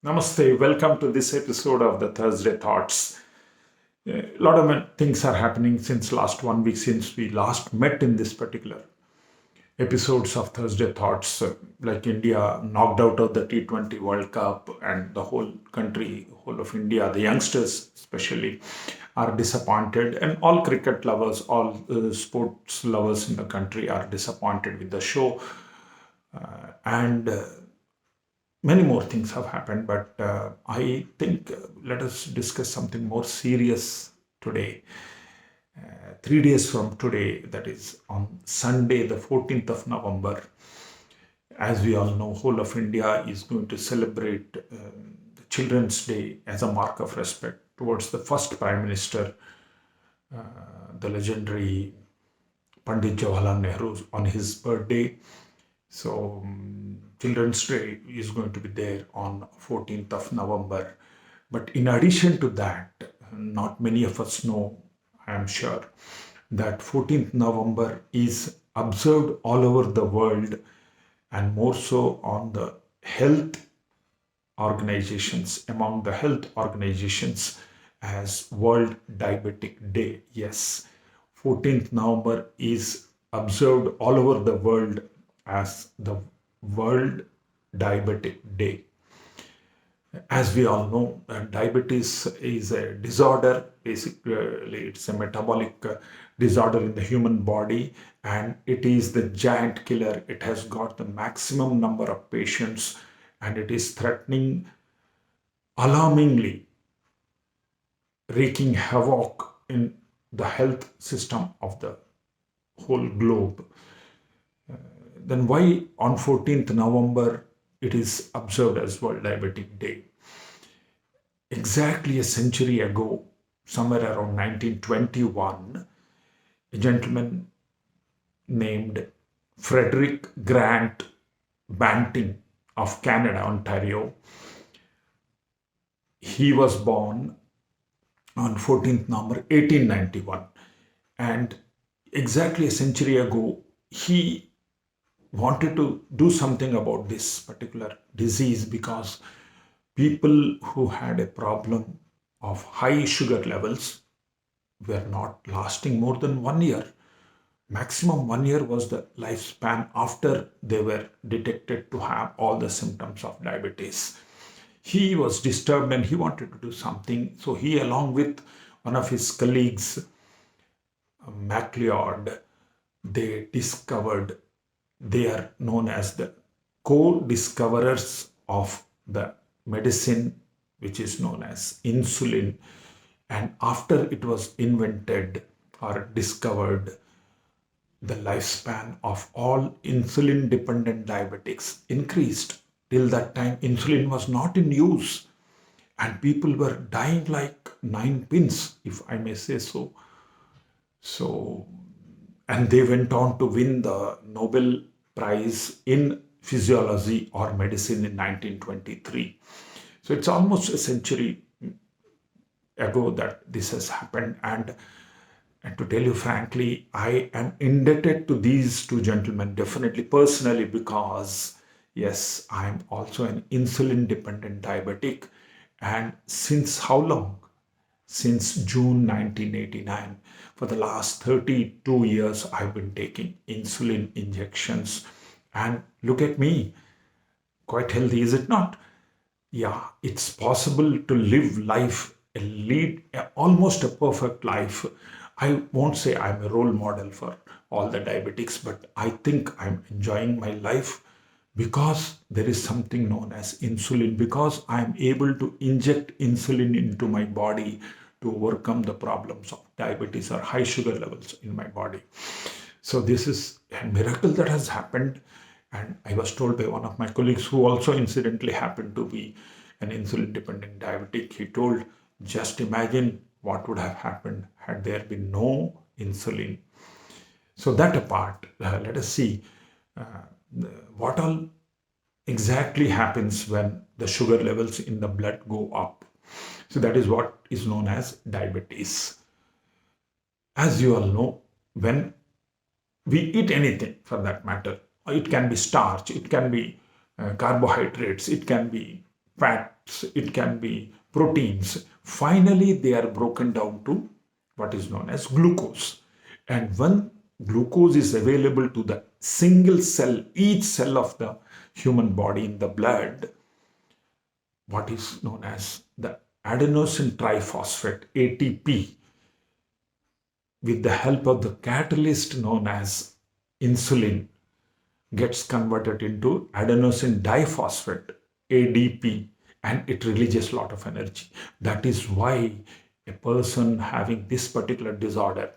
Namaste. Welcome to this episode of the Thursday Thoughts. A lot of things are happening since last 1 week since we last met in this particular episodes of Thursday Thoughts. Like India knocked out of the T20 World Cup, and the whole country, whole of India, the youngsters especially, are disappointed, and all cricket lovers, all sports lovers in the country are disappointed with the show. And many more things have happened, but I think let us discuss something more serious today. 3 days from today, that is on Sunday, the 14th of November, as we all know, whole of India is going to celebrate the Children's Day as a mark of respect towards the first Prime Minister, the legendary Pandit Jawaharlal Nehru, on his birthday. So Children's Day is going to be there on 14th of November. But in addition to that, not many of us know, I am sure, that 14th November is observed all over the world, and more so on the health organizations, among the health organizations, as World Diabetic Day. Yes, 14th November is observed all over the world as the World Diabetic Day. As we all know, diabetes is a disorder. Basically, it's a metabolic disorder in the human body, and it is the giant killer. It has got the maximum number of patients, and it is threatening alarmingly, wreaking havoc in the health system of the whole globe. Then why on 14th November it is observed as World Diabetic Day? Exactly a century ago, somewhere around 1921, a gentleman named Frederick Grant Banting of Canada, Ontario, he was born on 14th November 1891. And exactly a century ago, he wanted to do something about this particular disease, because people who had a problem of high sugar levels were not lasting more than 1 year. Maximum 1 year was the lifespan after they were detected to have all the symptoms of diabetes. He was disturbed and he wanted to do something. So he, along with one of his colleagues, MacLeod, they discovered, they are known as the co-discoverers of the medicine which is known as insulin. And after it was invented or discovered, the lifespan of all insulin dependent diabetics increased. Till that time, insulin was not in use, and people were dying like nine pins, if I may say so. So, and they went on to win the Nobel Prize in Physiology or Medicine in 1923. So it's almost a century ago that this has happened. And to tell you frankly, I am indebted to these two gentlemen, definitely personally, because yes, I am also an insulin dependent diabetic. And since how long? Since June 1989. For the last 32 years, I've been taking insulin injections. And look at me, quite healthy, is it not? Yeah, it's possible to live life, lead almost a perfect life. I won't say I'm a role model for all the diabetics, but I think I'm enjoying my life because there is something known as insulin, because I'm able to inject insulin into my body to overcome the problems of diabetes or high sugar levels in my body. So this is a miracle that has happened. And I was told by one of my colleagues, who also incidentally happened to be an insulin dependent diabetic, he told, just imagine what would have happened had there been no insulin. So that apart, let us see uh, what all exactly happens when the sugar levels in the blood go up. So that is what is known as diabetes. As you all know, when we eat anything for that matter, it can be starch, it can be carbohydrates, it can be fats, it can be proteins. Finally, they are broken down to what is known as glucose. And when glucose is available to the single cell, each cell of the human body in the blood, what is known as the adenosine triphosphate, ATP, with the help of the catalyst known as insulin, gets converted into adenosine diphosphate, ADP, and it releases a lot of energy. That is why a person having this particular disorder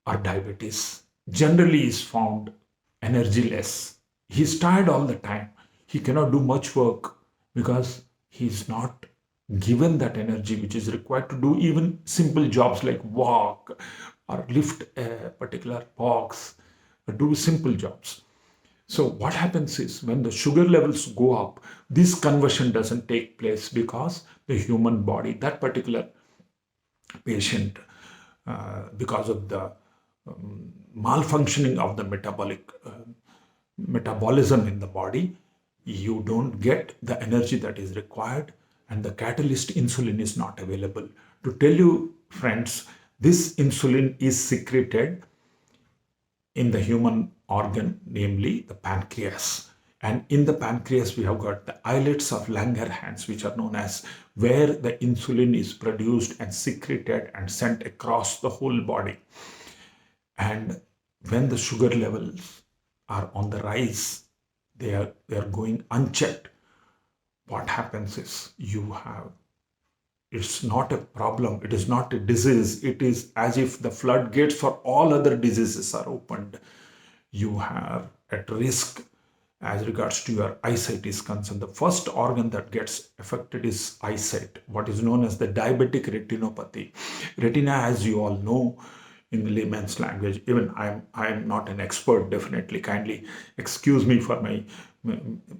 or diabetes generally is found energyless. He's tired all the time. He cannot do much work because he's not given that energy which is required to do even simple jobs like walk or lift a particular box or do simple jobs. So what happens is when the sugar levels go up, this conversion doesn't take place because the human body, that particular patient, because of the malfunctioning of the metabolism in the body, you don't get the energy that is required, and the catalyst insulin is not available. To tell you, friends, this insulin is secreted in the human organ, namely the pancreas. And in the pancreas, we have got the islets of Langerhans, which are known as where the insulin is produced and secreted and sent across the whole body. And when the sugar levels are on the rise, they are going unchecked. What happens is it's not a problem, it is not a disease, it is as if the floodgates for all other diseases are opened. You are at risk as regards to your eyesight is concerned. The first organ that gets affected is eyesight, what is known as the diabetic retinopathy. Retina, as you all know, in the layman's language, even I'm not an expert, definitely, kindly excuse me for my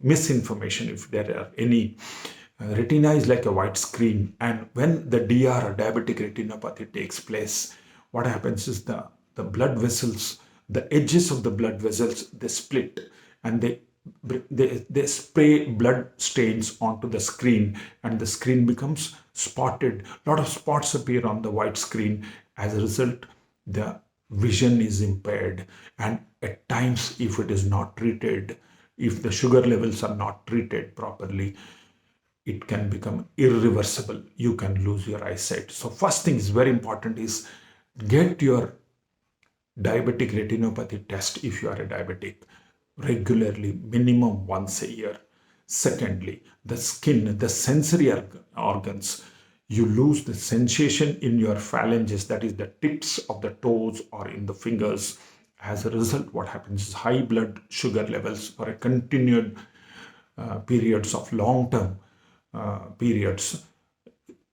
misinformation if there are any. Retina is like a white screen, and when the DR or diabetic retinopathy takes place, what happens is the blood vessels, the edges of the blood vessels, they split, and they spray blood stains onto the screen, and the screen becomes spotted. A lot of spots appear on the white screen. As a result, the vision is impaired, and at times, if it is not treated, if the sugar levels are not treated properly, it can become irreversible. You can lose your eyesight. So first thing is very important is get your diabetic retinopathy test if you are a diabetic regularly, minimum once a year. Secondly, the skin, the sensory organs, you lose the sensation in your phalanges, that is the tips of the toes or in the fingers. As a result, what happens is high blood sugar levels for a continued periods of long-term periods,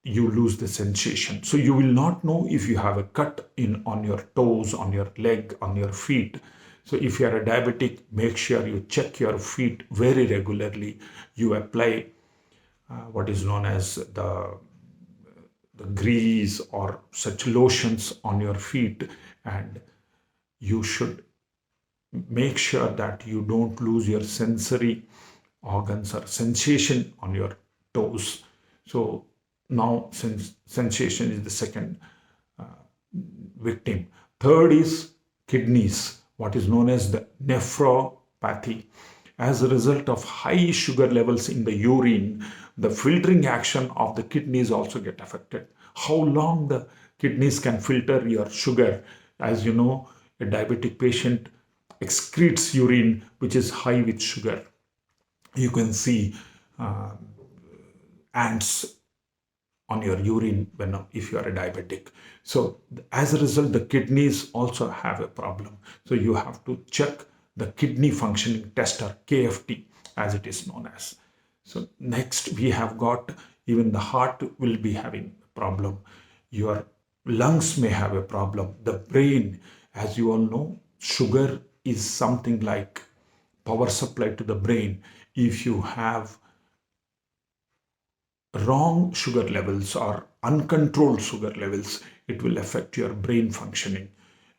you lose the sensation. So you will not know if you have a cut on your toes, on your leg, on your feet. So if you are a diabetic, make sure you check your feet very regularly. You apply what is known as the grease or such lotions on your feet, and you should make sure that you don't lose your sensory organs or sensation on your toes. So now sensation is the second victim. Third is kidneys, what is known as the nephropathy. As a result of high sugar levels in the urine, the filtering action of the kidneys also get affected. How long the kidneys can filter your sugar? As you know, a diabetic patient excretes urine which is high with sugar. You can see ants on your urine if you are a diabetic. So as a result, the kidneys also have a problem. So you have to check the kidney functioning test, or KFT as it is known as. So next we have got, even the heart will be having a problem. Your lungs may have a problem. The brain, as you all know, sugar is something like power supply to the brain. If you have wrong sugar levels or uncontrolled sugar levels, it will affect your brain functioning.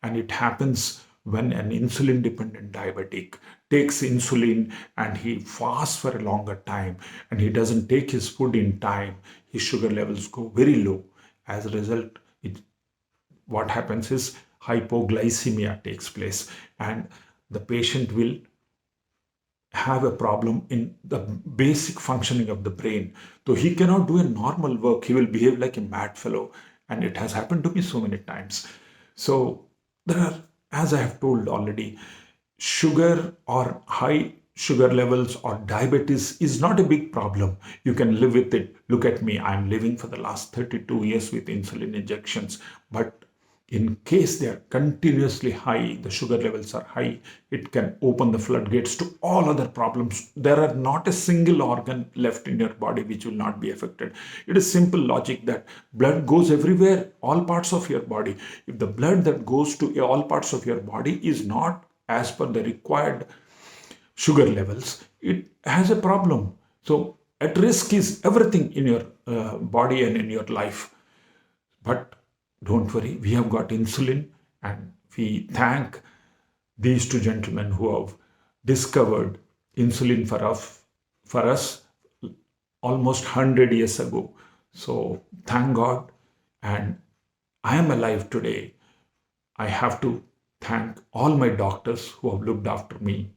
And it happens when an insulin dependent diabetic takes insulin and he fasts for a longer time and he doesn't take his food in time, his sugar levels go very low. As a result, what happens is hypoglycemia takes place, and the patient will have a problem in the basic functioning of the brain. So he cannot do a normal work. He will behave like a mad fellow. And it has happened to me so many times. So there are, as I have told already, sugar or high sugar levels or diabetes is not a big problem. You can live with it. Look at me. I'm living for the last 32 years with insulin injections. But in case they are continuously high, the sugar levels are high, it can open the floodgates to all other problems. There are not a single organ left in your body which will not be affected. It is simple logic that blood goes everywhere, all parts of your body. If the blood that goes to all parts of your body is not as per the required sugar levels, it has a problem. So at risk is everything in your body and in your life. But don't worry, we have got insulin, and we thank these two gentlemen who have discovered insulin for us almost 100 years ago. So thank God, and I am alive today. I have to thank all my doctors who have looked after me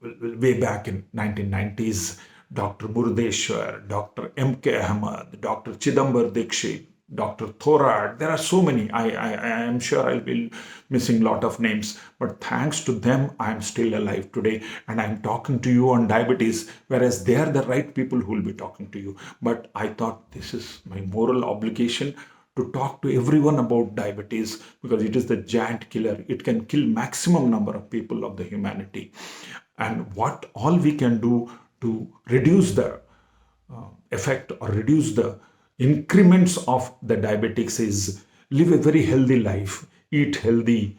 way back in 1990s. Dr. Murdeshwar, Dr. M.K. Ahmed, Dr. Chidambar Dikshit, Dr. Thorad. There are so many. I am sure I'll be missing a lot of names, but thanks to them, I'm still alive today and I'm talking to you on diabetes, whereas they are the right people who will be talking to you. But I thought this is my moral obligation to talk to everyone about diabetes because it is the giant killer. It can kill maximum number of people of the humanity. And what all we can do to reduce the effect or reduce the increments of the diabetics is live a very healthy life, eat healthy,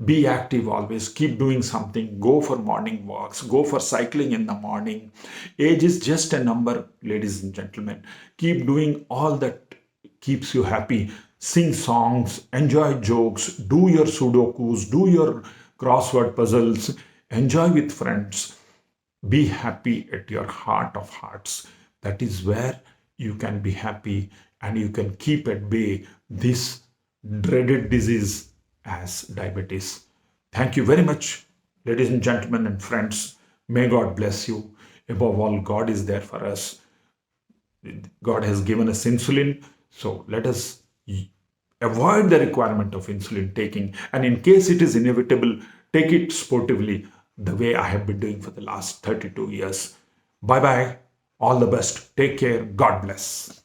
be active always, keep doing something, go for morning walks, go for cycling in the morning. Age is just a number, ladies and gentlemen. Keep doing all that keeps you happy. Sing songs, enjoy jokes, do your sudokus, do your crossword puzzles, enjoy with friends. Be happy at your heart of hearts. That is where you can be happy and you can keep at bay this dreaded disease as diabetes. Thank you very much, ladies and gentlemen and friends. May God bless you. Above all, God is there for us. God has given us insulin, so let us avoid the requirement of insulin taking. And in case it is inevitable, take it sportively, the way I have been doing for the last 32 years. Bye bye. All the best. Take care. God bless.